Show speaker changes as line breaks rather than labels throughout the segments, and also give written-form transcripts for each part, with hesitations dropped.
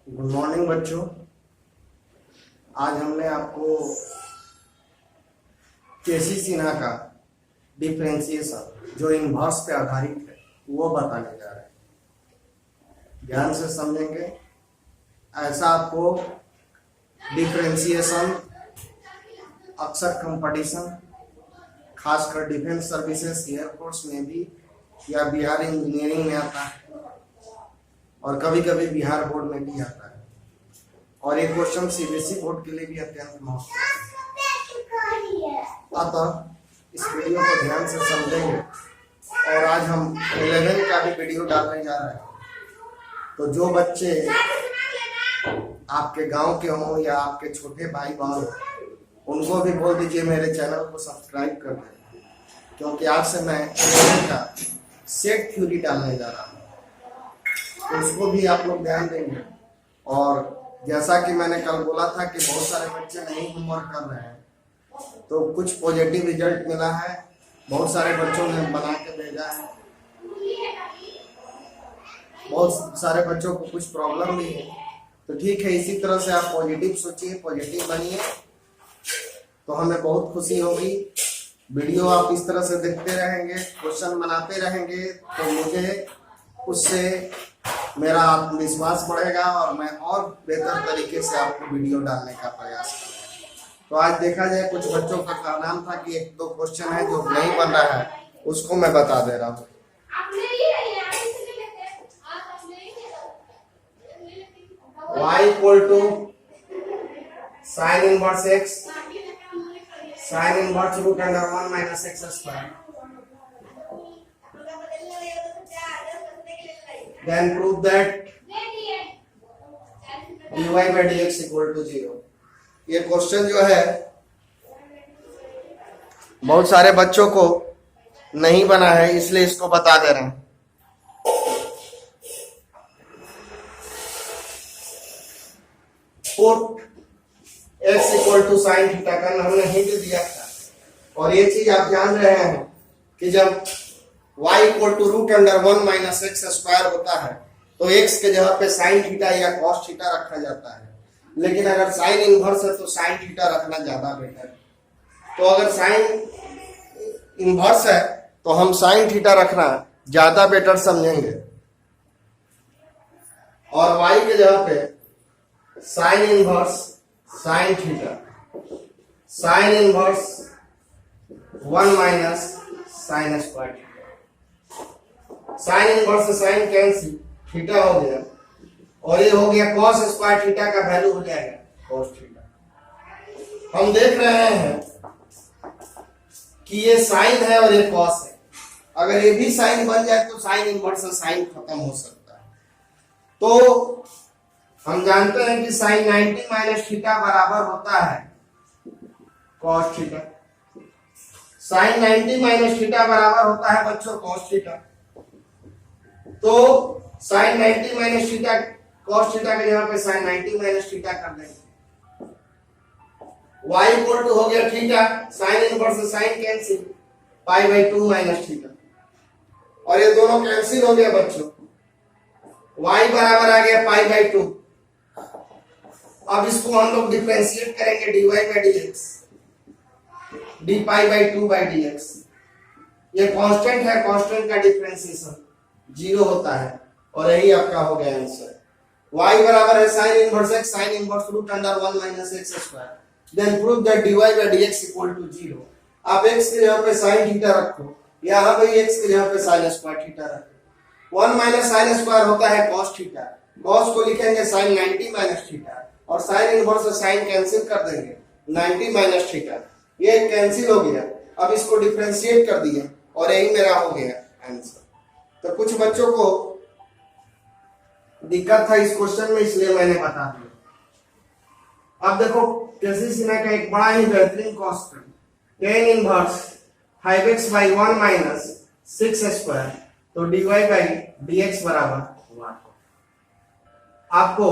Good morning बच्चों। आज हमने आपको केसी सिन्हा का डिफरेंशिएशन जो इनवर्स पे आधारित है वो बताने जा रहे हैं। ध्यान से समझेंगे। ऐसा आपको डिफरेंशिएशन अक्सर कंपटीशन खासकर डिफेंस सर्विसेज एयरफोर्स में भी या बिहार इंजीनियरिंग में आता है और कभी कभी बिहार बोर्ड में भी आता है और एक क्वेश्चन सीबीएसई बोर्ड के लिए भी अत्यंत महत्वपूर्ण है। अतः इस वीडियो को ध्यान से समझेंगे और आज हम 11 का भी वीडियो डालने जा रहे हैं। तो जो बच्चे आपके गांव के हों या आपके छोटे भाई बहन उनको भी बोल दीजिए मेरे चैनल को सब्सक्राइब कर दें, क्योंकि आज से मैं 11 का सेट थ्योरी डालने जा रहा हूँ। तो उसको भी आप लोग ध्यान देंगे। और जैसा कि मैंने कल बोला था कि बहुत सारे बच्चे नहीं होमवर्क कर रहे हैं, तो कुछ पॉजिटिव रिजल्ट मिला है। बहुत सारे बच्चों ने बना के भेजा है, बहुत सारे बच्चों को कुछ प्रॉब्लम भी है। तो ठीक है, इसी तरह से आप पॉजिटिव सोचिए, पॉजिटिव बनिए, तो हमें बहुत खुशी होगी। वीडियो आप इस तरह से देखते रहेंगे, क्वेश्चन बनाते रहेंगे, तो मुझे उससे मेरा आत्मविश्वास बढ़ेगा और मैं और बेहतर तरीके से आपको वीडियो डालने का प्रयास करूँगा। तो आज देखा जाए, कुछ बच्चों का नाम था कि एक दो क्वेश्चन है जो नहीं बन रहा है, उसको मैं बता दे रहा हूँ। y equal to sine inverse x sine inverse root under 1 minus x square. Then prove that dy by dx equal to 0। ये क्वेश्चन जो है बहुत सारे बच्चों को नहीं बना है, इसलिए इसको बता दे रहे हैं। Put x equal to sine theta का हमने हिंट दिया था, और ये चीज आप जान रहे हैं कि जब y equal to root under 1 minus x square होता है तो x के जगह पे साइन थीटा या कॉस थीटा रखा जाता है। लेकिन अगर साइन इनवर्स है तो साइन थीटा रखना ज्यादा बेटर है। तो अगर साइन इनवर्स है तो हम साइन थीटा रखना ज्यादा बेटर समझेंगे, और y के जगह पे sine inverse sine theta, sine inverse 1 minus sine square. Sign inverse से साइन कैंसिल, थीटा हो गया, और ये हो गया कॉस स्क्वायर थीटा का वैल्यू हो जाएगा कॉस थीटा। हम देख रहे हैं कि ये साइन है और ये कॉस है। अगर ये भी साइन बन जाए तो साइन इनवर्स से साइन खत्म हो सकता है। तो हम जानते हैं कि साइन 90 माइनस थीटा बराबर होता है cos theta. Sine 90 minus theta बराबर होता है बच्चों कॉस थीटा। तो sine 90 minus theta cos theta के जगह पे साइन 90 माइनस थीटा कर देंगे। y इक्वल टू हो गया थीटा, साइन इनवर्स से sine cancel, pi by 2 minus theta, और ये दोनों कैंसिल हो गया बच्चों। y बराबर आ गया पाई बाई 2। अब इसको हम लोग डिफरेंशिएट करेंगे dy by dx, D pi by 2 by dx। ये कांस्टेंट है, कांस्टेंट का डिफरेंशिएशन 0 होता है, और यही आपका हो गया आंसर। y बराबर है sine inverse x sine inverse root under 1 minus x square. Then prove that dy by dx equal to 0। आप x के जगह पे साइन थीटा रखो, यहां पे x के जगह पे साइन स्क्वायर थीटा रखो। 1 माइनस साइन स्क्वायर होता है cos थीटा, cos को लिखेंगे साइन 90 माइनस थीटा, और साइन इनवर्स से साइन कैंसिल कर देंगे 90 माइनस थीटा। ये कैंसिल हो गया। अब इसको डिफरेंशिएट कर दिया और यही मेरा हो गया आंसर। तो कुछ बच्चों को दिक्कत था इस क्वेश्चन में, इसलिए मैंने बता दिया। अब देखो केसी सिन्हा का एक बड़ा ही बेहतरीन question, tan inverse 5x by 1 minus 6 square, तो dy बाई dx बराबर 1। आपको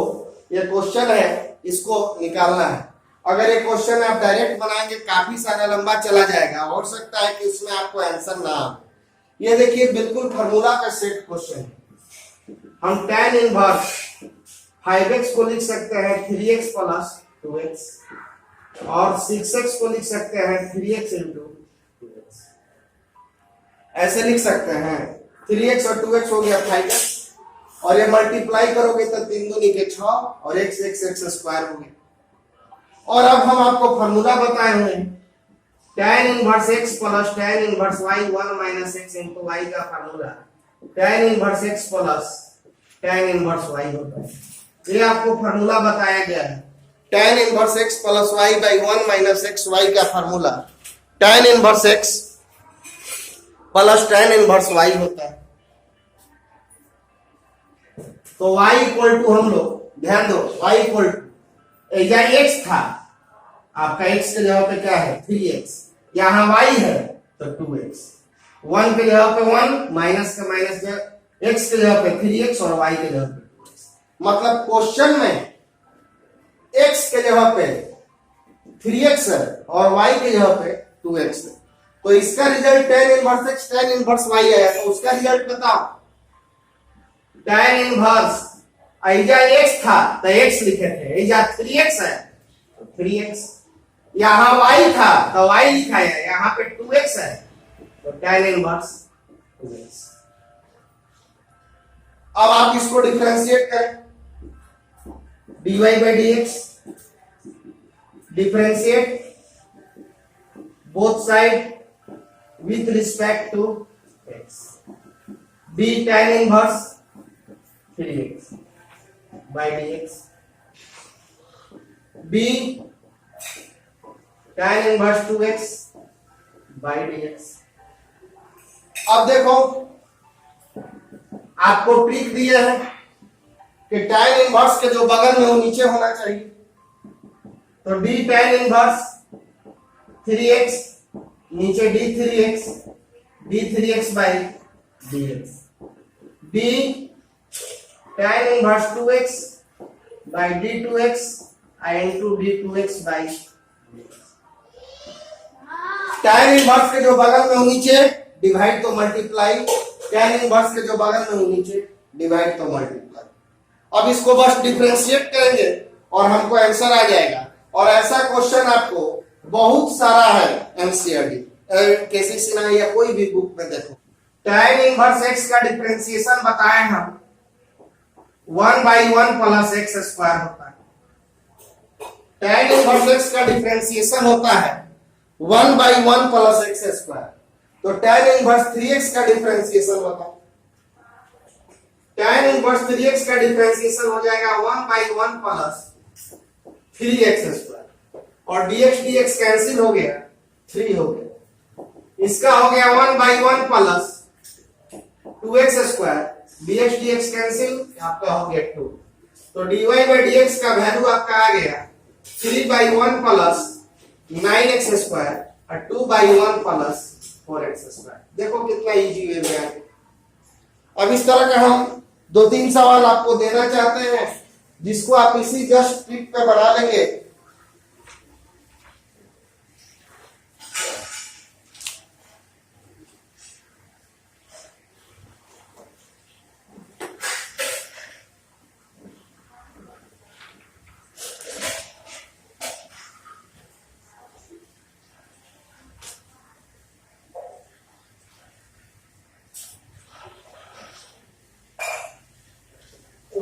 ये क्वेश्चन है, इसको निकालना है। अगर ये क्वेश्चन आप डायरेक्ट बनाएंगे काफी सारा लंबा चला जाएगा, हो सकता है कि उसमें आपको आंसर ना आए। ये देखिए बिल्कुल फार्मूला का सेट क्वेश्चन है। हम tan इनवर्स 5x को लिख सकते हैं 3x प्लस 2x और 6x को लिख सकते हैं 3x इंटू 2x। ऐसे लिख सकते हैं 3x और 2x हो गया 5x और ये मल्टीप्लाई करोगे तो 3 दूनी के 6 और x स्क्वायर हो गया। और अब हम आपको फॉर्मूला बताए हुए हैं tan inverse x plus tan inverse y 1 minus x into y का formula tan inverse x plus tan inverse y होता है। ये आपको फॉर्मूला बताया गया है tan inverse x plus y by 1 minus x y का formula tan inverse x plus tan inverse y होता है। तो y इक्वल टू हम लोग ध्यान दो y इक्वल टू या x था आपका x के जगह पे क्या है 3x, यहाँ y है तो 2x, 1 के जगह पे 1 माइनस का माइनस x के जगह पे 3x और y के जगह पे 2x। मतलब क्वेश्चन में x के जगह पे 3x है और y के जगह पे 2x है। तो इसका result tan inverse x tan inverse y आया। तो उसका रिजल्ट बताओ tan इनवर्स ऐजा x था तो x लिखे थे, ऐजा 3x है तो 3x, यहाँ y था तो y लिखा है, यहाँ पे 2x है तो tan इनवर्स 2x। अब आप इसको डिफरेंशिएट करें dy by dx, differentiate both side with respect to x, b tan inverse 3x by dx, b tan inverse 2x by dx। अब देखो आपको ट्रिक दिया है कि tan इनवर्स के जो बगल में वो नीचे होना चाहिए। तो d tan इनवर्स 3x नीचे d3x by dx, b tan inverse 2x by d2x into d2x by dx। tan inverse के जो बगल में हो नीचे डिवाइड तो मल्टीप्लाई, tan इनवर्स के जो बगल में हो नीचे डिवाइड तो मल्टीप्लाई। अब इसको बस डिफरेंशिएट करेंगे और हमको आंसर आ जाएगा। और ऐसा क्वेश्चन आपको बहुत सारा है एमसीआरटी केसी सिन्हा या कोई भी बुक में देखो। tan इनवर्स x का डिफरेंशिएशन बताए हम 1/1 प्लस x स्क्वायर होता है। tan इनवर्स x का डिफरेंशिएशन होता है 1/1 प्लस x स्क्वायर। तो tan इनवर्स 3x का डिफरेंशिएशन बताओ। tan इनवर्स 3x का डिफरेंशिएशन हो जाएगा 1/1 प्लस 3x स्क्वायर और dx dx कैंसिल हो गया 3 हो गया। इसका हो गया 1/1 plus 2x square, dx dx cancel आपका हो गया 2। तो dy by dx का वैल्यू आपका आ गया 3/1 प्लस 9x स्क्वायर और 2/1 प्लस 4x स्क्वायर। देखो कितना इजी वे में आ गया। अब इस तरह का हम 2-3 सवाल आपको देना चाहते हैं जिसको आप इसी जस्ट ट्रिक पे बढ़ा लेंगे।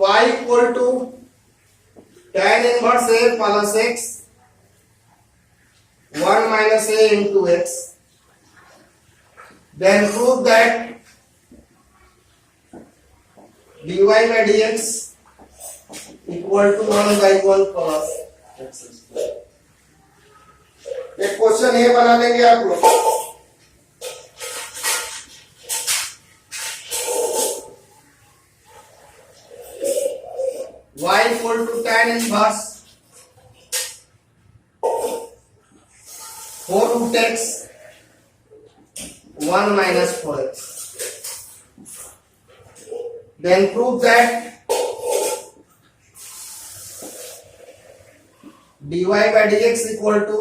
y equal to tan inverse a plus x 1 minus a into x, then prove that dy by dx equal to 1/1 plus x square। एक क्वेश्चन ये बना लेंगे आप लोग। y equal to tan inverse 4 root x 1 minus 4x, then prove that dy by dx equal to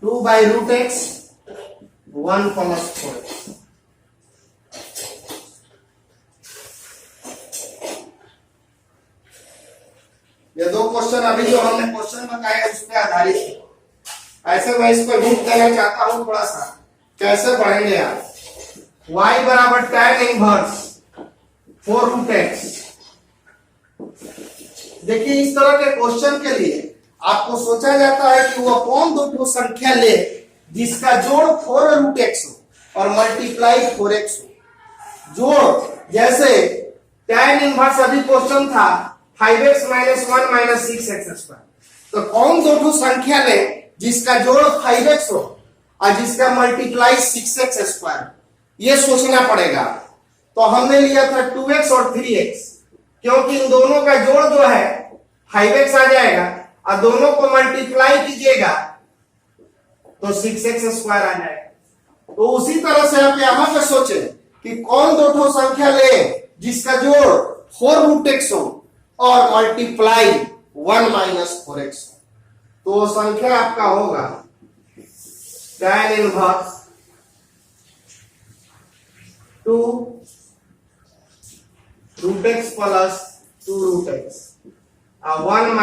2 2/√x 1 + 4x। ये दो question अभी जो हमने क्वेश्चन बताया उस पर आधारित है। ऐसे मैं इसको हिंट देना चाहता हूं थोड़ा सा, कैसे पढ़ेंगे आप। y बराबर tan इनवर्स 4√x। देखिए इस तरह के क्वेश्चन के लिए आपको सोचा जाता है कि वो कौन दो संख्या ले जिसका जोड़ 4√x हो और मल्टीप्लाई 4x हो। जोड़ जैसे tan इनवर्स अभी क्वेश्चन था 5x - 1 - 6x²। तो कौन दो संख्या ले जिसका जोड़ 5x हो और जिसका मल्टीप्लाई 6x²। ये सोचना पड़ेगा। तो हमने लिया था 2x और 3x, क्योंकि इन दोनों का जोड़ जो है 5x आ जाएगा और दोनों को मल्टीप्लाई कीजिएगा तो 6x² आ जाएगा। तो उसी तरह से आप यहां पे सोचे कि कौन दो संख्या ले जिसका जोड़ 4√x हो और मल्टीप्लाई 1 - 4x। तो संख्या आपका होगा tan inverse 2√x + 2√x 1 -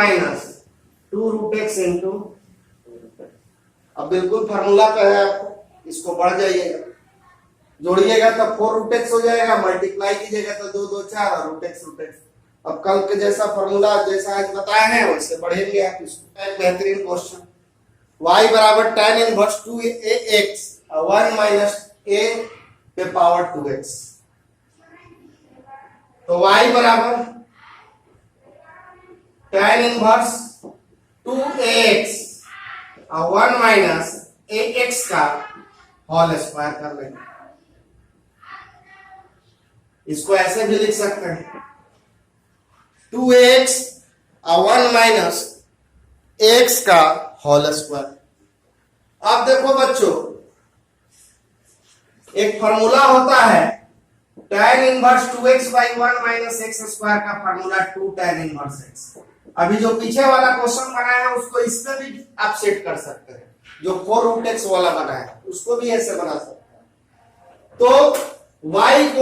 2√x into. अब बिल्कुल फार्मूला पे है, आपको इसको बढ़ जाइएगा, जोड़िएगा तब 4√x हो जाएगा, मल्टीप्लाई कीजिएगा तो 2 - 2 = 4 और √x। अब कल के जैसा फार्मूला जैसा आज बताया है वैसे बढ़ेंगे आप इसको। एक बेहतरीन क्वेश्चन, y बराबर tan इनवर्स 2ax 1 - a पे पावर 2x। तो y बराबर tan इनवर्स 2ax 1 - ax का होल स्क्वायर कर लेंगे। इसको ऐसे भी लिख सकते हैं 2ax 1 - x का होल स्क्वायर। अब देखो बच्चों, एक फॉर्मूला होता है tan इनवर्स 2x/1 - x² का फॉर्मूला 2 tan इनवर्स x। अभी जो पीछे वाला क्वेश्चन बनाया है उसको इस पे भी आप सेट कर सकते हैं। जो 4√x वाला बना है उसको भी ऐसे बना सकते हैं। तो y =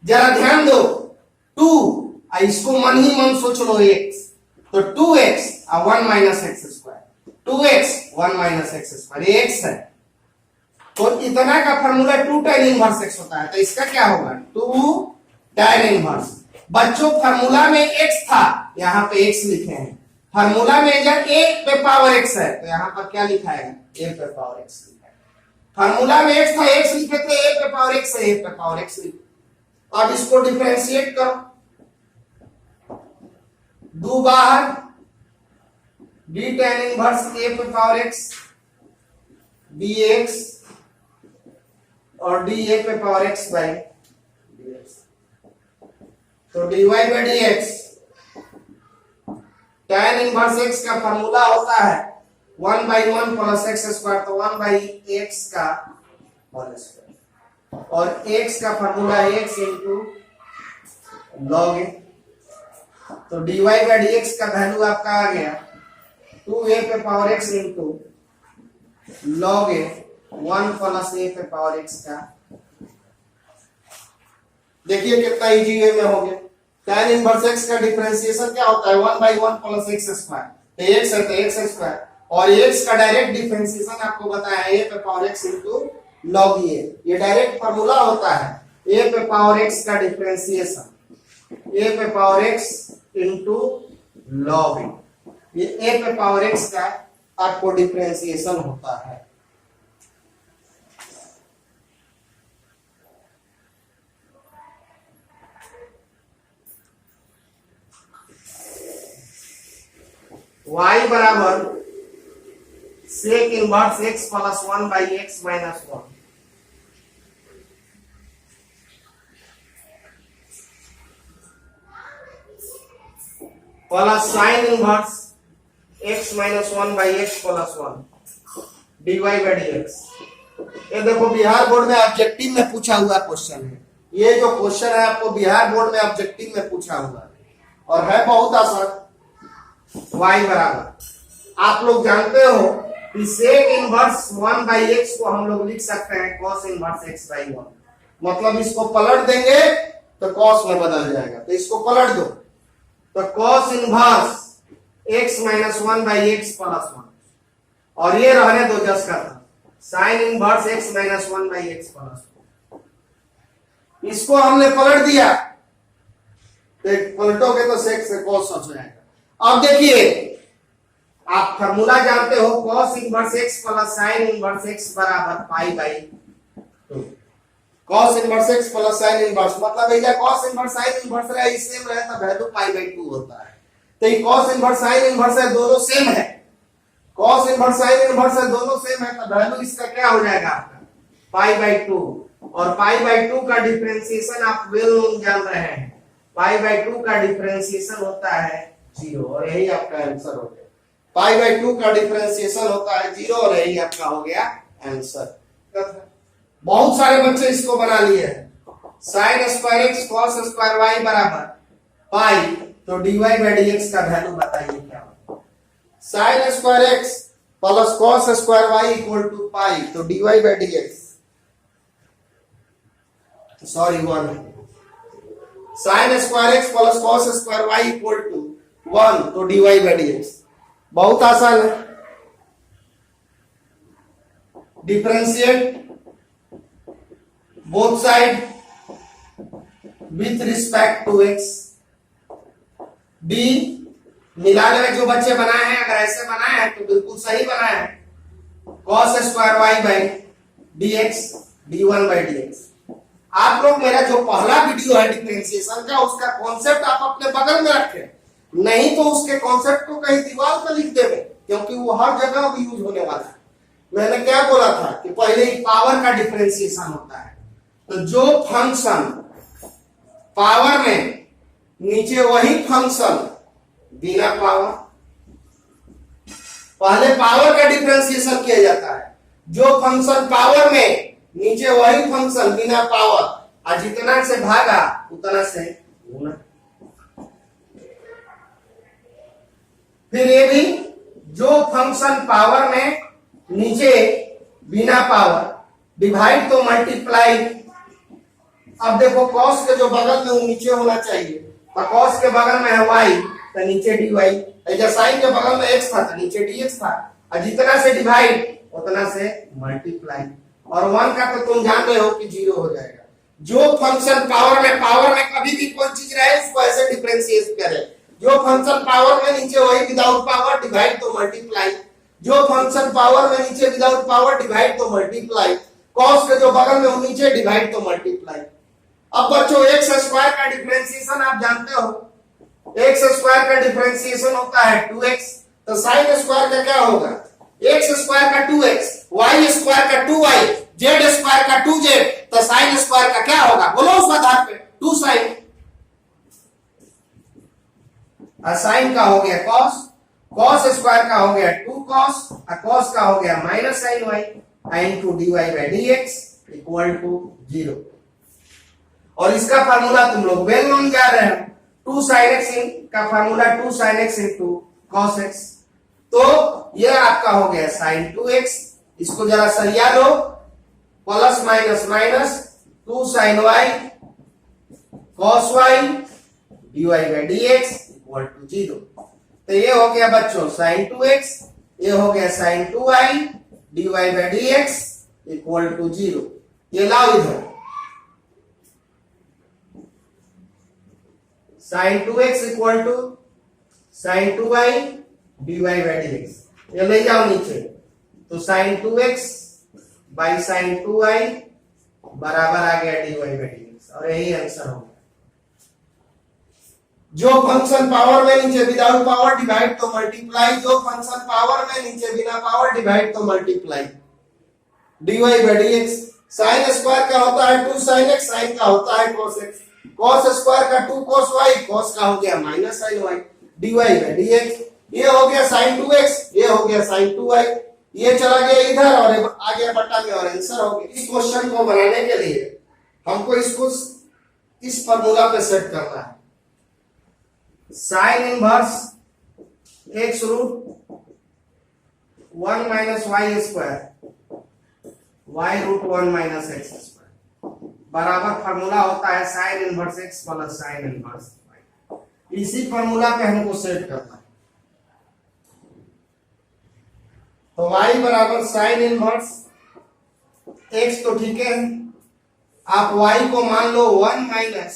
जरा ध्यान दो 2, इसको मन ही मन सोच लो x, तो 2x 1 - x², 2x 1 - x², ये x है। तो इतना का फॉर्मूला 2 tan इनवर्स x होता है। तो इसका क्या होगा 2 tan इनवर्स। बच्चों फार्मूला में x था, यहाँ पे x लिखे हैं। फार्मूला में जब a पे पावर x है तो यहाँ पर क्या लिखा है a पे पावर x लिखा है। फार्मूला में x था, x लिखे थे, a पे पावर x है, a पे पावर x लिखे। अब इसको डिफरेंशिएट करो, 2 बाहर d tan इनवर्स a पे पावर x dx और dA पे पावर x बाई dx। तो dy/dx tan इनवर्स x का फॉर्मूला होता है 1/1 + x², तो 1/x का होल स्क्वायर, और x का फॉर्मूला x * log a। तो dy/dx का वैल्यू आपका आ गया 2a पे power x into log a 1 + a पे पावर x का। देखिए कितना इजी वे में हो गया। tan इनवर्स x का डिफरेंशिएशन क्या होता है 1/1 + x²। तो x है तो x², और x का डायरेक्ट डिफरेंशिएशन आपको बताया a पे power x into log a। ये डायरेक्ट फार्मूला होता है a पे पावर x का डिफरेंशिएशन a पे power x into log a। ये a पे पावर x का आपको डिफरेंशिएशन होता है। y बराबर sec inverse x + 1/x - 1 plus sin inverse x - 1/x + 1 dy/dx। ये देखो बिहार बोर्ड में ऑब्जेक्टिव में पूछा हुआ क्वेश्चन है। ये जो क्वेश्चन है आपको बिहार बोर्ड में ऑब्जेक्टिव में पूछा हुआ है और है बहुत आसान। y बराबर आप लोग जानते हो सेक इनवर्स 1/x को हम लोग लिख सकते हैं cos इनवर्स x/1। मतलब इसको पलट देंगे तो cos में बदल जाएगा, तो इसको पलट दो तो cos इनवर्स x - 1/x + 1, और ये रहने दो जस का sin इनवर्स x - 1/x + 1। इसको हमने पलट दिया तो पलटोगे तो sec से cos हो जाएगा। अब देखिए आप फार्मूला जानते हो cos inverse x plus sin inverse x बराबर π/2। cos inverse x plus sin inverse मतलब ये cos इनवर्स sin इनवर्स रहे सेम रहे तो वैल्यू π/2 होता है। तो ये cos इनवर्स sin इनवर्स है, दोनों सेम है। cos इनवर्स sin इनवर्स है, दोनों सेम है, तो वैल्यू इसका क्या हो जाएगा आपका π/2। और π/2 का डिफरेंशिएशन आप वेल नोन जान रहे हैं, π/2 का डिफरेंशिएशन होता है 0, और यही आपका आंसर हो गया। π/2 का डिफरेंशिएशन होता है 0, और यही आपका हो गया आंसर। बहुत सारे बच्चे इसको बना लिए हैं। sin square x cos square y बराबर पाई, तो dy/dx का वैल्यू बताइए क्या होगा। sin square x plus cos square y equal to pi, तो dy/dx sorry 1। sin square x plus cos square y equal to 1, तो dy/dx बहुत आसान है। Differentiate both side with respect to x। डी मिलाने में जो बच्चे बनाए हैं, अगर ऐसे बनाए हैं तो बिल्कुल सही बनाए हैं। cos square y by dx d1/dx। आप लोग मेरा जो पहला वीडियो है डिफरेंशिएशन का, उसका कॉन्सेप्ट आप अपने बगल में रखें, नहीं तो उसके कॉन्सेप्ट को कहीं दीवार पर लिख देवे, क्योंकि वो हर जगह भी यूज होने वाला है। मैंने क्या बोला था कि पहले ही पावर का डिफरेंशिएशन होता है, तो जो फंक्शन पावर में नीचे वही फंक्शन बिना पावर, पहले पावर का डिफरेंशिएशन किया जाता है। जो फंक्शन पावर में नीचे वही फंक्शन बिना पावर, और जितना से भागा उतना से गुना। फिर ये भी जो फंक्शन पावर में नीचे बिना पावर डिवाइड तो मल्टीप्लाई। अब देखो cos के जो बगल में वो नीचे होना चाहिए, तो cos के बगल में है y, तो नीचे dy। ऐसा sin के बगल में x था तो नीचे dx था, और जितना से डिवाइड उतना से मल्टीप्लाई। और 1 का तो तुम जान रहे हो कि 0 हो जाएगा। जो फंक्शन पावर में कभी भी कोई चीज रहे उसको ऐसे डिफरेंशिएट करें। जो फंक्शन पावर में नीचे वही विदाउट पावर डिवाइड तो मल्टीप्लाई। जो फंक्शन पावर में नीचे विदाउट पावर डिवाइड तो मल्टीप्लाई। cos के जो बगल में वो नीचे डिवाइड तो मल्टीप्लाई। अब बच्चों x स्क्वायर का डिफरेंशिएशन आप जानते हो, x स्क्वायर का डिफरेंशिएशन होता है 2x, तो sin स्क्वायर का क्या होगा, x स्क्वायर का 2x, y स्क्वायर का 2y, z स्क्वायर का 2z, तो sin स्क्वायर का क्या होगा, बोलो उस आधार पे 2 sin। साइन का हो गया cos, cos स्क्वायर का हो गया 2 cos, और cos का हो गया minus sin y, into dy/dx equal to 0। और इसका फार्मूला तुम लोग वेल नोन जा रहे हो, 2 sin x का formula 2 sin x into cos x। तो यह आपका हो गया sin 2x, इसको जरा सरिया लो, plus minus minus 2 sin y cos y dy/dx equal to 0। तो ये हो गया बच्चों sin 2x, ये हो गया sin 2y dy/dx equal to 0। ये लाओ इधर, sin 2x equal to sin 2y dy/dx, ये ले जाओ नीचे, तो sin 2x by sin 2y बराबर आ गया dy/dx, और यही आंसर हो गया। जो फंक्शन पावर में नीचे विदाउट पावर डिवाइड तो मल्टीप्लाई, जो फंक्शन पावर में नीचे बिना पावर डिवाइड तो मल्टीप्लाई, dy/dx। sin स्क्वायर का होता है 2 sin x, sin का होता है cos x, cos स्क्वायर का 2 cos y, cos का हो गया माइनस sin y, dy/dx। ये हो गया sin 2x, ये हो गया sin 2y, ये चला गया इधर और आ गया बट्टा में, और आंसर हो गया। इस क्वेश्चन को बनाने के लिए हमको इसको इस फार्मूला पे सेट करना है। Sine inverse x root 1 minus y square y root 1 minus x square बराबर फॉर्मूला होता है sine inverse x plus sine inverse y. इसी फॉर्मूला पे हमको सेट करना है। तो y बराबर साइन इनवर्स x तो ठीक है, आप y को मान लो 1 माइनस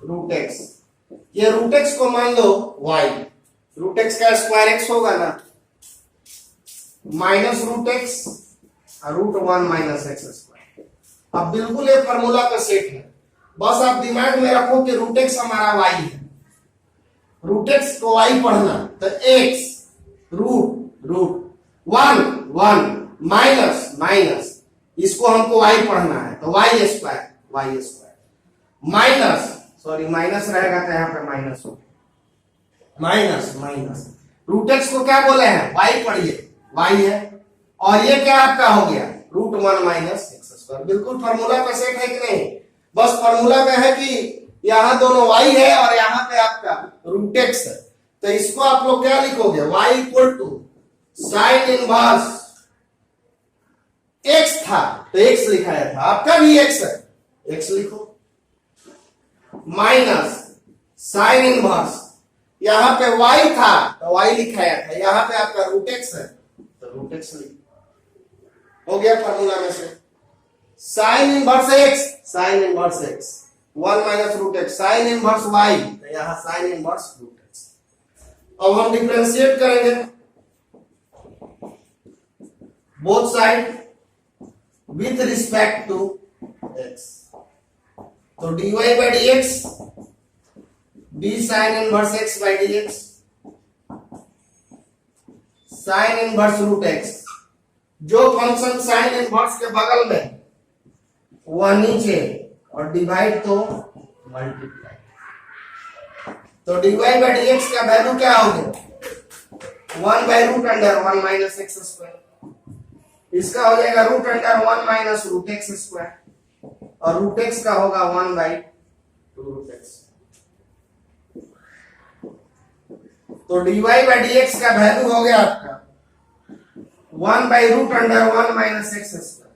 रूट एक्स, ये रूट एक्स को मान लो y, रूट एक्स का स्क्वायर x होगा ना, minus root x root 1 minus x square. अब बिल्कुल ये फॉर्मूला का सेट है, बस आप दिमाग में रखो कि रूट एक्स हमारा y है, रूट एक्स को y पढ़ना, तो x root root 1 minus minus इसको हमको y पढ़ना है, तो y square minus, sorry minus रहेगा तो यहाँ पे माइनस हो, माइनस माइनस रूट एक्स को क्या बोले हैं y पढ़िए, y है, और ये क्या आपका हो गया रूट 1 माइनस एक्स स्क्वायर। बिल्कुल फार्मूला पे सेट है कि नहीं, बस फार्मूला में है कि यहाँ दोनों y है और यहाँ पे आपका रूट एक्स है, तो इसको आप लोग क्या लिखोगे y equal to sine inverse x था तो x लिखाया था, आपका भी x है, x लिखो, माइनस साइन इनवर्स यहां पे y था तो y लिखाया था, यहां पे आपका रूट x है तो रूट x लिखो, हो गया फॉर्मूला में से। Sine inverse x 1 minus root x, sine inverse y तो यहां साइन इनवर्स रूट x। अब हम डिफरेंशिएट करेंगे both side with respect to x, तो dy by dx b sin inverse x by dx sin inverse root x, जो function sin inverse के बगल में वह नीचे और डिवाइड तो मल्टीप्लाई, तो dy by dx का वैल्यू क्या हो गया 1 by root under 1 minus x square, इसका हो जाएगा root under 1 minus root x square, और रूट एक्स का होगा 1 बाई 2 रूट एक्स। तो dy बाई dx का वैल्यू हो गया आपका 1 by root under 1 minus x square,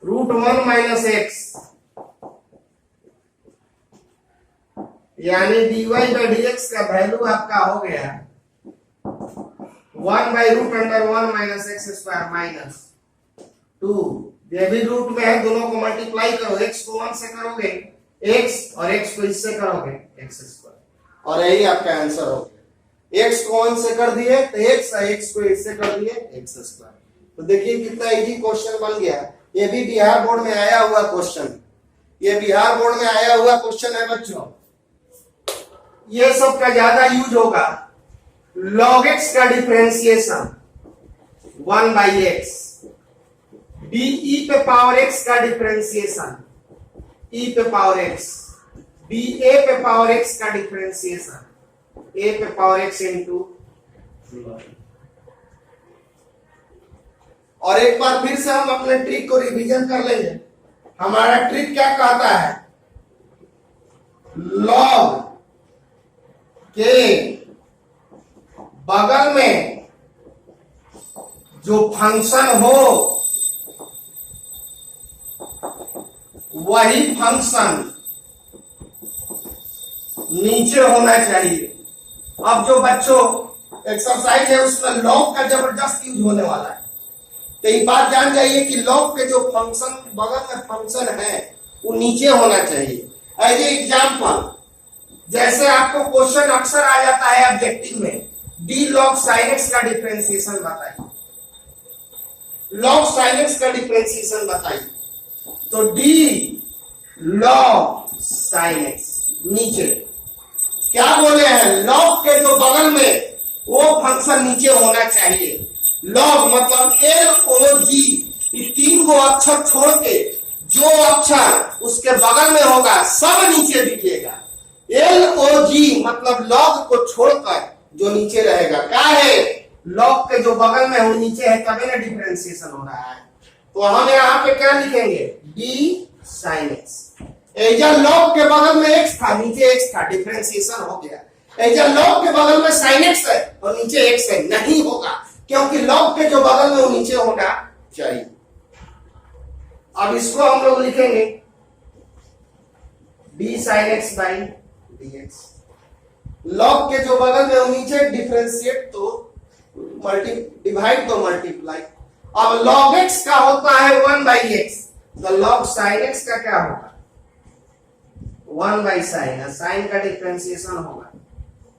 root 1 minus x, यानी dy बाई dx का वैल्यू आपका हो गया 1 by root under 1 minus x square minus 2, ये भी रूट में है, दोनों को मल्टीप्लाई करो, x को 1 से करोगे x और x को इससे करोगे एक्स स्क्वायर, और यही आपका आंसर हो गया। x को 1 से कर दिए तो x और x को इससे कर दिए एक्स स्क्वायर। तो देखिए कितना इजी क्वेश्चन बन गया, ये भी बिहार बोर्ड में आया हुआ क्वेश्चन, ये बिहार बोर्ड में आया हुआ क्वेश्चन है बच्चों। ये सब का ज्यादा यूज होगा log x का डिफरेंशिएशन 1 बाई एक्स, e पे पावर x का डिफरेंशिएशन e पे पावर x, a पे पावर x का डिफरेंशिएशन a पे पावर x इंटू, और एक बार फिर से हम अपने ट्रिक को रिवीजन कर लेंगे। हमारा ट्रिक क्या कहता है, log के बगल में जो फंक्शन हो वही फंक्शन नीचे होना चाहिए। अब जो बच्चों एक्सरसाइज है उसमें लॉग का जबरदस्त यूज होने वाला है, तो ये बात जान जाइए कि लॉग के जो फंक्शन बगल में फंक्शन है वो नीचे होना चाहिए। एज ए एग्जाम्पल, जैसे आपको क्वेश्चन अक्सर आ जाता है ऑब्जेक्टिव में, डी लॉग साइन एक्स का डिफरेंशिएशन बताइए, लॉग साइन एक्स का डिफरेंशिएशन बताइए, तो डी लॉग साइन एक्स नीचे क्या बोले हैं, लॉग के जो बगल में वो फंक्शन नीचे होना चाहिए। लॉग मतलब एल ओ जी, ये 3 गो अक्षर छोड़ के जो अक्षर उसके बगल में होगा सब नीचे दिखेगा। एल ओ जी मतलब लॉग को छोड़कर जो नीचे रहेगा, क्या है लॉग के जो बगल में हो नीचे है, तभी ना डिफरेंशिएशन हो रहा है। तो हम यहाँ पे क्या लिखेंगे, डी साइन एक्स, एजा लॉग के बगल में x था, नीचे x था, डिफरेंशिएशन हो गया। ऐसा लॉग के बगल में साइन एक्स है और नीचे एक्स है, नहीं होगा, क्योंकि लॉग के जो बगल में वो नीचे होना चाहिए। अब इसको हम लोग लिखेंगे D sine x by d x. Log के जो बगल में वो नीचे डिफरेंशिएट तो डिवाइड तो मल्टीप्लाई। अब लॉग एक्स का होता है 1 बाई एक्स, तो लॉग साइन एक्स का क्या होगा 1 बाई साइन, साइन का डिफरेंशिएशन होगा।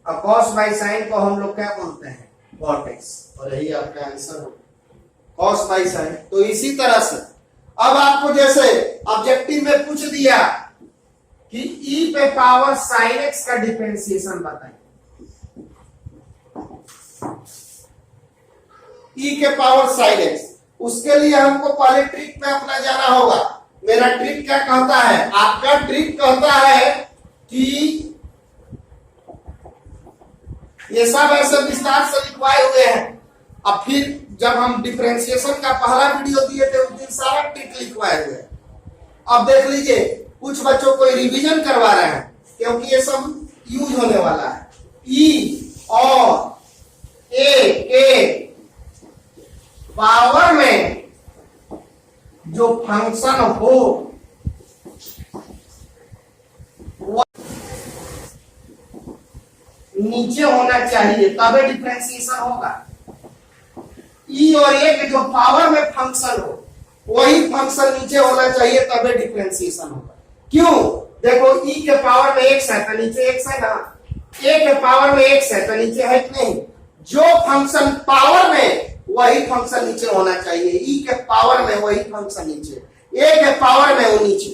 और कॉस बाई साइन को हम लोग क्या बोलते हैं कॉट एक्स, और यही आपका आंसर होगा कॉस बाई साइन। तो इसी तरह से अब आपको जैसे ऑब्जेक्टिव में पूछ दिया कि e पे पावर साइन एक्स का डिफरेंशिएशन बताइए, e के पावर साइन एक्स, उसके लिए हमको पहले ट्रिक में अपना जाना होगा। मेरा ट्रिक क्या कहता है, आपका ट्रिक कहता है कि ये सब ऐसे विस्तार से लिखवाए हुए हैं। अब फिर जब हम डिफरेंशिएशन का पहला वीडियो दिए थे उस दिन सारा ट्रिक लिखवाए हुए हैं। अब देख लीजिए, कुछ बच्चों को रिवीजन करवा रहे हैं क्योंकि ये सब यूज होने वाला है। ई और ए के पावर में जो फंक्शन हो नीचे होना चाहिए तभी डिफरेंशिएशन होगा। ई और ए के जो पावर में फंक्शन हो वही फंक्शन नीचे होना चाहिए तभी डिफरेंशिएशन होगा। क्यों? देखो ई के पावर में एक्स है तो नीचे एक्स है ना, ए के पावर में एक्स है तो नीचे है कि नहीं। जो फंक्शन पावर में वही फंक्शन नीचे होना चाहिए। ई के पावर में वही फंक्शन नीचे, ए के पावर में वो नीचे।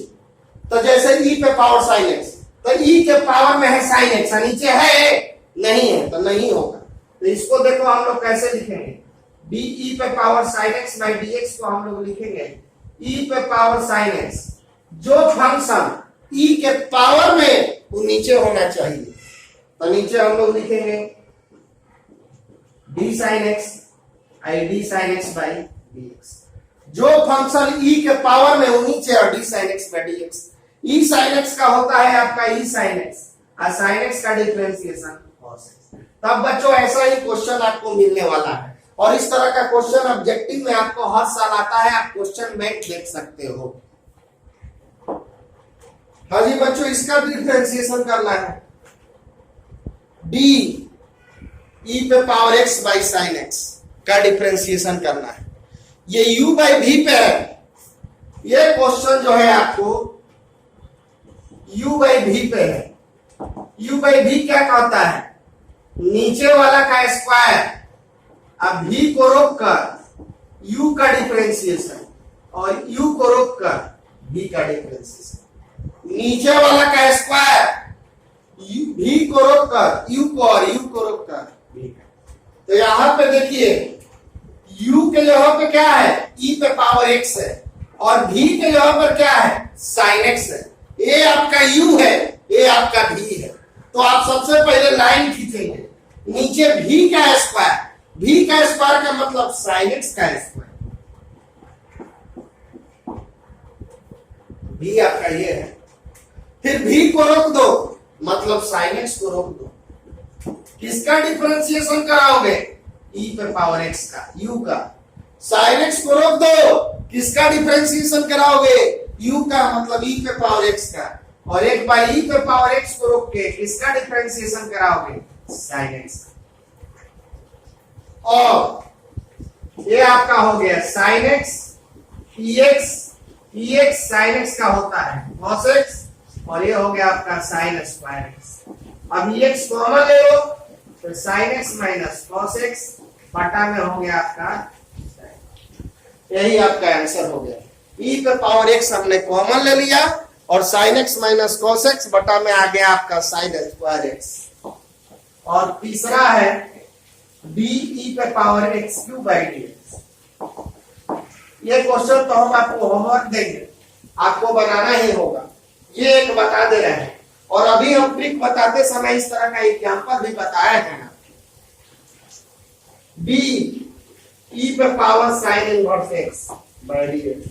तो जैसे ई पे पावर साइन एक्स, तो ई के पावर में है साइन एक्स, नीचे है नहीं है तो नहीं होगा। तो इसको देखो हम लोग कैसे लिखेंगे, डी ई पे power sine x by d x को हम लोग लिखेंगे ई पे पावर साइन एक्स। जो फंक्शन ई के पावर में वो नीचे होना चाहिए, तो नीचे हम लोग लिखेंगे D sine x I D sine x by d x. जो फंक्शन ई के पावर में वो नीचे और D sine x by d x. E sine x का होता है आपका ई साइन एक्स और साइन एक्स का डिफरेंशिएशन कॉस एक्स। तब बच्चों ऐसा ही क्वेश्चन आपको मिलने वाला है, और इस तरह का क्वेश्चन ऑब्जेक्टिव में आपको हर साल आता है। आप क्वेश्चन बैंक देख सकते हो। हाँ जी बच्चों, इसका डिफरेंशिएशन करना है। डी ई पे power x by sine x का डिफरेंशिएशन करना है। ये u बाई भी पे है। ये क्वेश्चन जो है आपको u बाई भी पे है। u बाई भी क्या कहता है, नीचे वाला का स्क्वायर। अब v को रोक कर u का डिफरेंशिएशन और u को रोक कर v का डिफरेंशिएशन। नीचे वाला का स्क्वायर, v को रोक कर u को और u को रोक कर v का। तो यहां पे देखिए u के जगह पे क्या है, e पे पावर x है, और v के जगह पर क्या है sin x है। a आपका u है, a आपका v है। तो आप सबसे पहले लाइन खींचेंगे, नीचे v का स्क्वायर, v का स्क्वायर का मतलब sin x का स्क्वायर, v आपका ये है। फिर v को रोक दो मतलब sin x को रोक दो। किसका डिफरेंशिएशन कराओगे, e पे पावर x का, u का। sin x को रोक दो, किसका डिफरेंशिएशन कराओगे, u का मतलब e पे पावर x का। और एक बार e पे पावर x को रोक के किसका डिफरेंशिएशन कराओगे, sin x का। और ये आपका हो गया sin x, px sin x का होता है cos x, और ये हो गया आपका sin स्क्वायर x। अब ये x कॉमन ले लो तो sin x minus cos x बटा में हो गया आपका, यही आपका आंसर हो गया। e पे पावर x हमने कॉमन ले लिया और sin x minus cos x बटा में आ गया आपका sin स्क्वायर x। और तीसरा है d e पे power x cube by d x. ये क्वेश्चन तो हम आपको होमवर्क देंगे, आपको बनाना ही होगा। ये एक बता दे रहे हैं, और अभी हम ट्रिक बताते समय इस तरह का एग्जांपल भी बताया है ना। d e पे power sine inverse x by d x.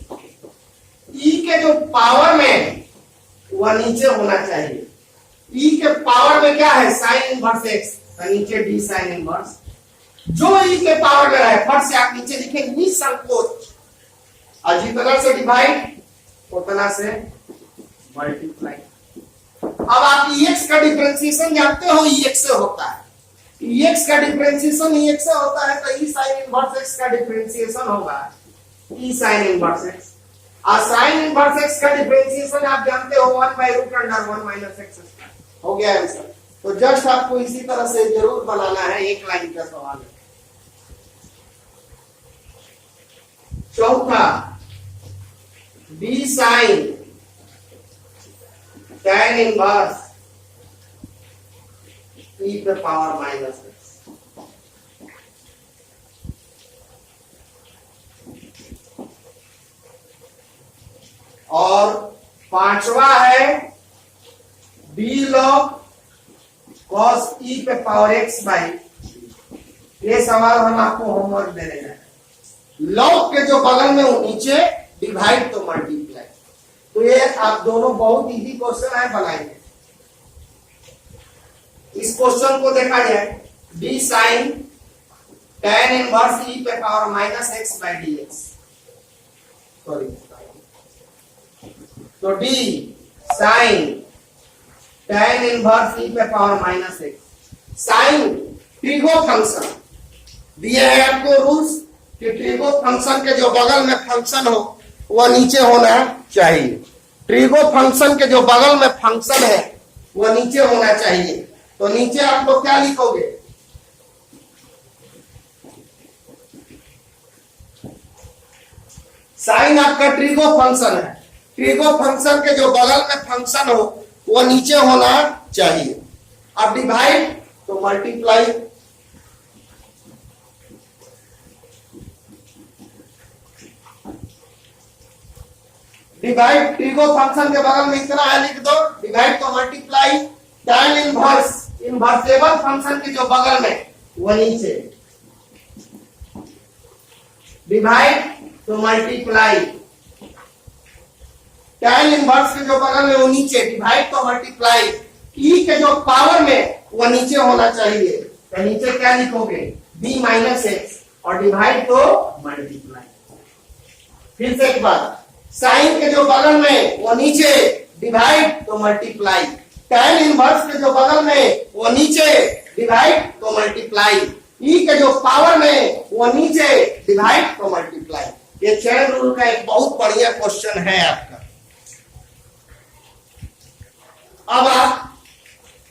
e के जो पावर में वह नीचे होना चाहिए, ई के पावर में क्या है, साइन इनवर्स एक्स, तो नीचे डी साइन इनवर्स, जो ई के पावर में है फट से आप नीचे लिखे निसंकोच, और जितना से डिवाइड उतना से मल्टीप्लाई। अब आप ईएक्स का डिफरेंशिएशन जानते हो, ईएक्स से होता है, ईएक्स का डिफरेंशिएशन ईएक्स से होता है, तो ई साइन इनवर्स एक्स का डिफरेंशिएशन होगा ई साइन इनवर्स एक्स, और साइन इनवर्स एक्स का डिफरेंशिएशन आप जानते हो 1/√(1 - x²) हो गया आंसर। तो जस्ट आपको इसी तरह से जरूर बनाना है, एक लाइन का सवाल है। चौथा, B sine tan inverse e पे पावर माइनस एक्स, और पांचवा है बी लॉग cos e पे पावर x बाई, ये सवाल हम आपको होमवर्क दे रहे हैं। लॉग के जो बगल में वो नीचे, डिवाइड तो मल्टीप्लाई, तो ये आप दोनों बहुत इजी क्वेश्चन है, बनाएंगे। इस क्वेश्चन को देखा जाए, d sine tan inverse e पे power minus x by d x, sorry, तो d sine tan inverse e पे power minus x, sine trigo function दिया है आपको रूल्स कि ट्रिगो फंक्शन के जो बगल में फंक्शन हो वह नीचे होना चाहिए, ट्रिगो फंक्शन के जो बगल में फंक्शन है वह नीचे होना चाहिए। तो नीचे आप लोग क्या लिखोगे, साइन आपका ट्रिगो फंक्शन है, ट्रिगो फंक्शन के जो बगल में फंक्शन हो वह नीचे होना चाहिए। अब डिवाइड तो मल्टीप्लाई, डिवाइड ट्रिगो फंक्शन के बगल में इतना है लिख दो, डिवाइड तो मल्टीप्लाई, tan इनवर्स इनवर्सेबल फंक्शन के जो बगल में वो नीचे, डिवाइड तो मल्टीप्लाई, tan इनवर्स के जो बगल में वो नीचे, डिवाइड तो मल्टीप्लाई, ई के जो पावर में वो नीचे होना चाहिए, तो नीचे क्या लिखोगे, b माइनस एक्स, और डिवाइड तो मल्टीप्लाई। फिर से एक बार, साइन के जो बगल में वो नीचे, डिवाइड तो मल्टीप्लाई, tan इनवर्स के जो बगल में वो नीचे, डिवाइड तो मल्टीप्लाई, ई के जो पावर में वो नीचे, डिवाइड तो मल्टीप्लाई। ये चैन रूल का एक बहुत बढ़िया क्वेश्चन है आपका। अब आप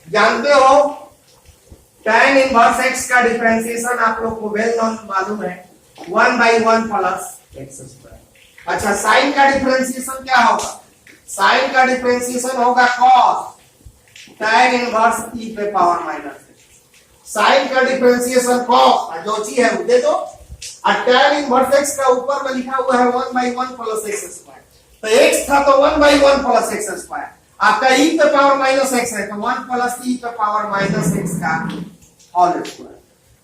जानते हो tan इनवर्स एक्स का डिफरेंशिएशन आप लोग को वेल नोन मालूम है, 1/1 प्लस x²। अच्छा, साइन का डिफरेंशिएशन क्या होगा, साइन का डिफरेंशिएशन होगा cos tan इनवर्स e पे पावर माइनस एक्स, साइन का डिफरेंशिएशन cos जो चीज है वो दे दो, और tan इनवर्स x का ऊपर में लिखा हुआ है 1/1 प्लस x², तो x था तो 1/1 प्लस x², आपका e पे पावर माइनस x है तो 1 प्लस e पे पावर माइनस x का होल स्क्वायर,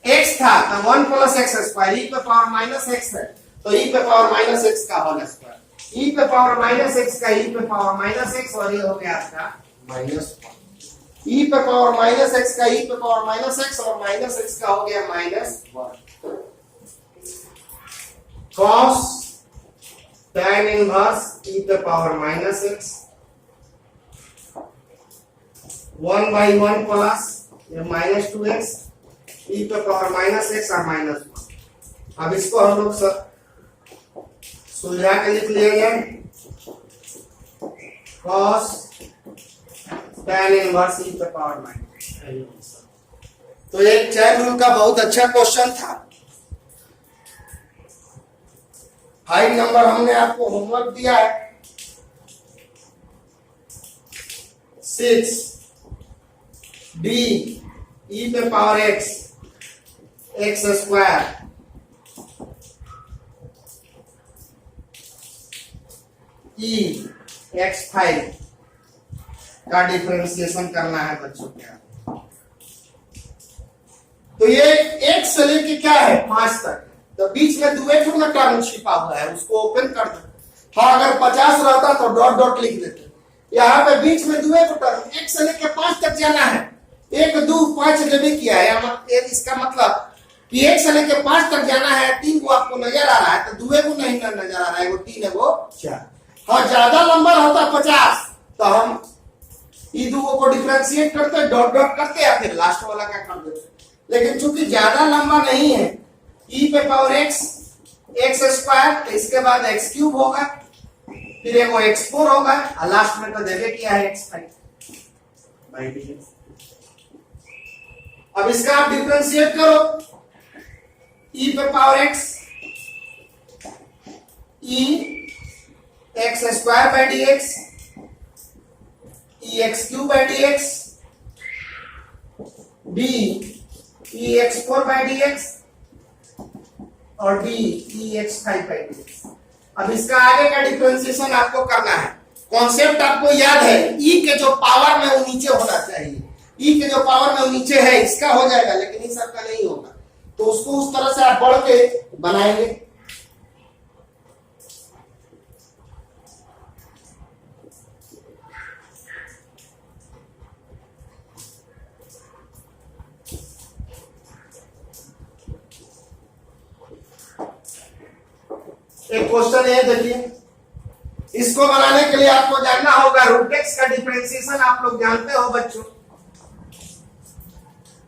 x था तो 1 प्लस x², e पे पावर माइनस x है तो e पे पावर माइनस x का होल स्क्वायर, e पे पावर माइनस x का e पे पावर माइनस x, और ये हो गया आपका -1, e पे पावर माइनस x का e पे पावर माइनस x, और माइनस x का हो गया -1। cos tan इनवर्स e पे power minus x 1/1 plus -2x e पे पावर माइनस x और -1। अब इसको हम लोग सुलझा के लिख लेंगे, cos tan इनवर्स e पे पावर माइनस। तो एक चैन रूल का बहुत अच्छा क्वेश्चन था। 5 नंबर हमने आपको होमवर्क दिया है। 6 d e पे power x x² e x5 का डिफरेंशिएशन करना है बच्चों क्या। तो ये एक से लेके क्या है 5 तक, तो बीच में दुए ठो ना टर्म छिपा हुआ है, उसको ओपन कर दो। हाँ, अगर 50 रहता तो डॉट डॉट लिख देते, यहाँ पे बीच में दुए को टर्म 1 से लेकर 5 तक जाना है। 1 2 5 जब किया है, इसका मतलब कि 1 से लेकर 5 तक जाना है। 3 को आपको नजर आ रहा है तो दुए को नहीं नजर आ रहा है, वो 3 है वो 4। हाँ, ज्यादा नंबर होता 50 तो हम ई दुगो को डिफरेंशिएट करते, डॉट डॉट करते या फिर लास्ट वाला क्या कर देते। लेकिन चूंकि ज्यादा लंबा नहीं है, ई पे पावर x x स्क्वायर, इसके बाद x क्यूब होगा, फिर एक वो x4 होगा और लास्ट में तो देखे क्या है x5 बाई dx। अब इसका आप डिफरेंशिएट करो, e पे power x e x square by dx, e x cube by dx, d e x4 by dx और d e x5 by dx। अब इसका आगे का डिफरेंशिएशन आपको करना है। कॉन्सेप्ट आपको याद है, e के जो पावर में वो नीचे होना चाहिए। e के जो पावर में वो नीचे है इसका हो जाएगा, लेकिन इस सबका नहीं होगा, तो उसको उस तरह से आप बढ़ के बनाएंगे। एक क्वेश्चन है, देखिए, इसको बनाने के लिए आपको जानना होगा रूट एक्स का डिफरेंशिएशन। आप लोग जानते हो बच्चों,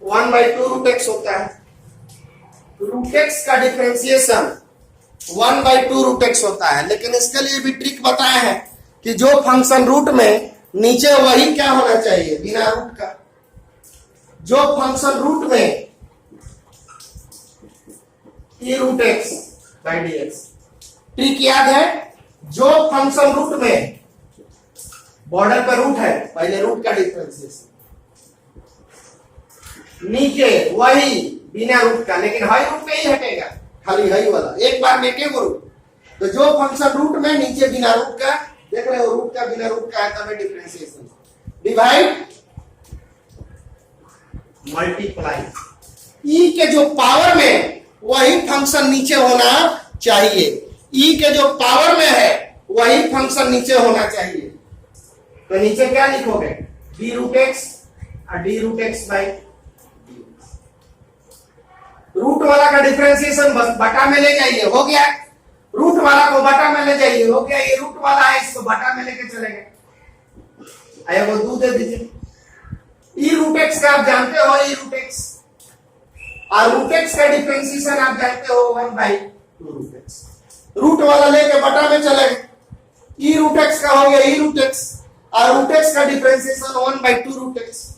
1/2 रूट एक्स होता है। रूट एक्स का डिफरेंशिएशन 1/2 रूट एक्स होता है, लेकिन इसके लिए भी ट्रिक बताया है कि जो फंक्शन रूट में नीचे वही क्या होना चाहिए, बिना रूट का। जो फंक्शन रूट में e root x by d x, trick याद है, जो फंक्शन रूट में बॉर्डर पर रूट है, पहले रूट का डिफरेंशिएशन, नीचे वही बिना रूट का, लेकिन हाई रूट में ही हटेगा, खाली हाई वाला एक बार में के रूट। तो जो फंक्शन रूट में नीचे बिना रूट का, देख रहे हो रूट का बिना रूट का है, तब डिफरेंशिएशन। डिवाइड मल्टीप्लाई, ई के जो पावर में वही फंक्शन नीचे होना चाहिए। ई के जो पावर में है वही फंक्शन नीचे होना चाहिए। तो नीचे क्या लिखोगे, डी रूट एक्स और d root x by root वाला का डिफरेंशिएशन बस बटा में ले जाइए, हो गया। रूट वाला को बटा में ले जाइए, हो गया। ये रूट वाला है, इसको बटा में लेके चले गए। आया वो दो दे दीजिए। ई रूट एक्स का आप जानते हो, ई रूट एक्स, और रूट एक्स का डिफरेंशिएशन आप जानते हो 1/2 रूट एक्स। रूट वाला लेके बटा में चले गए, ई रूट एक्स का हो गया ई रूट एक्स, और रूट एक्स का डिफरेंशिएशन 1/2 रूट एक्स।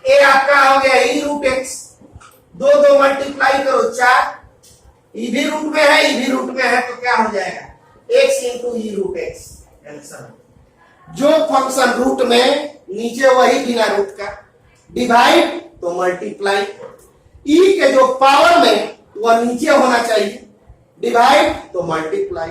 ए आपका हो गया ई रूट एक्स, दो दो मल्टीप्लाई करो 4, ई भी रूट में है, ई भी रूट में है, तो क्या हो जाएगा x इंटू ई रूट एक्स। जो फंक्शन रूट में नीचे वही बिना रूट का, डिवाइड तो मल्टीप्लाई, ई के जो पावर में वह नीचे होना चाहिए, डिवाइड तो मल्टीप्लाई।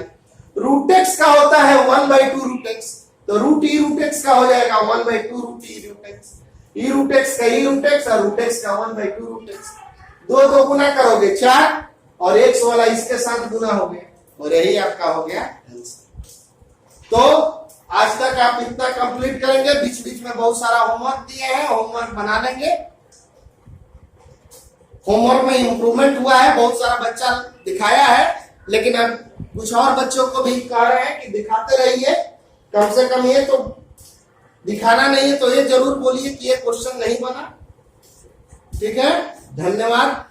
रूट एक्स का होता है 1/2 रूट एक्स, तो रूट ई रूट एक्स का हो जाएगा 1/2 रूट ई रूट एक्स। ई रूट एक्स का ई रूट एक्स और रूट एक्स का 1/2 रूट एक्स। दो दो गुना करोगे 4, और एक्स वाला इसके साथ गुना हो गया, और यही आपका हो गया आंसर। तो आज तक आप इतना कंप्लीट करेंगे। बीच बीच में बहुत सारा होमवर्क दिए हैं, होमवर्क बना लेंगे। होमवर्क में इंप्रूवमेंट हुआ है, बहुत सारा बच्चा दिखाया है, लेकिन अब कुछ और बच्चों को भी कह रहे हैं कि दिखाते रहिए, कम से कम ये तो दिखाना नहीं है तो ये जरूर बोलिए कि ये क्वेश्चन नहीं बना। ठीक है, धन्यवाद।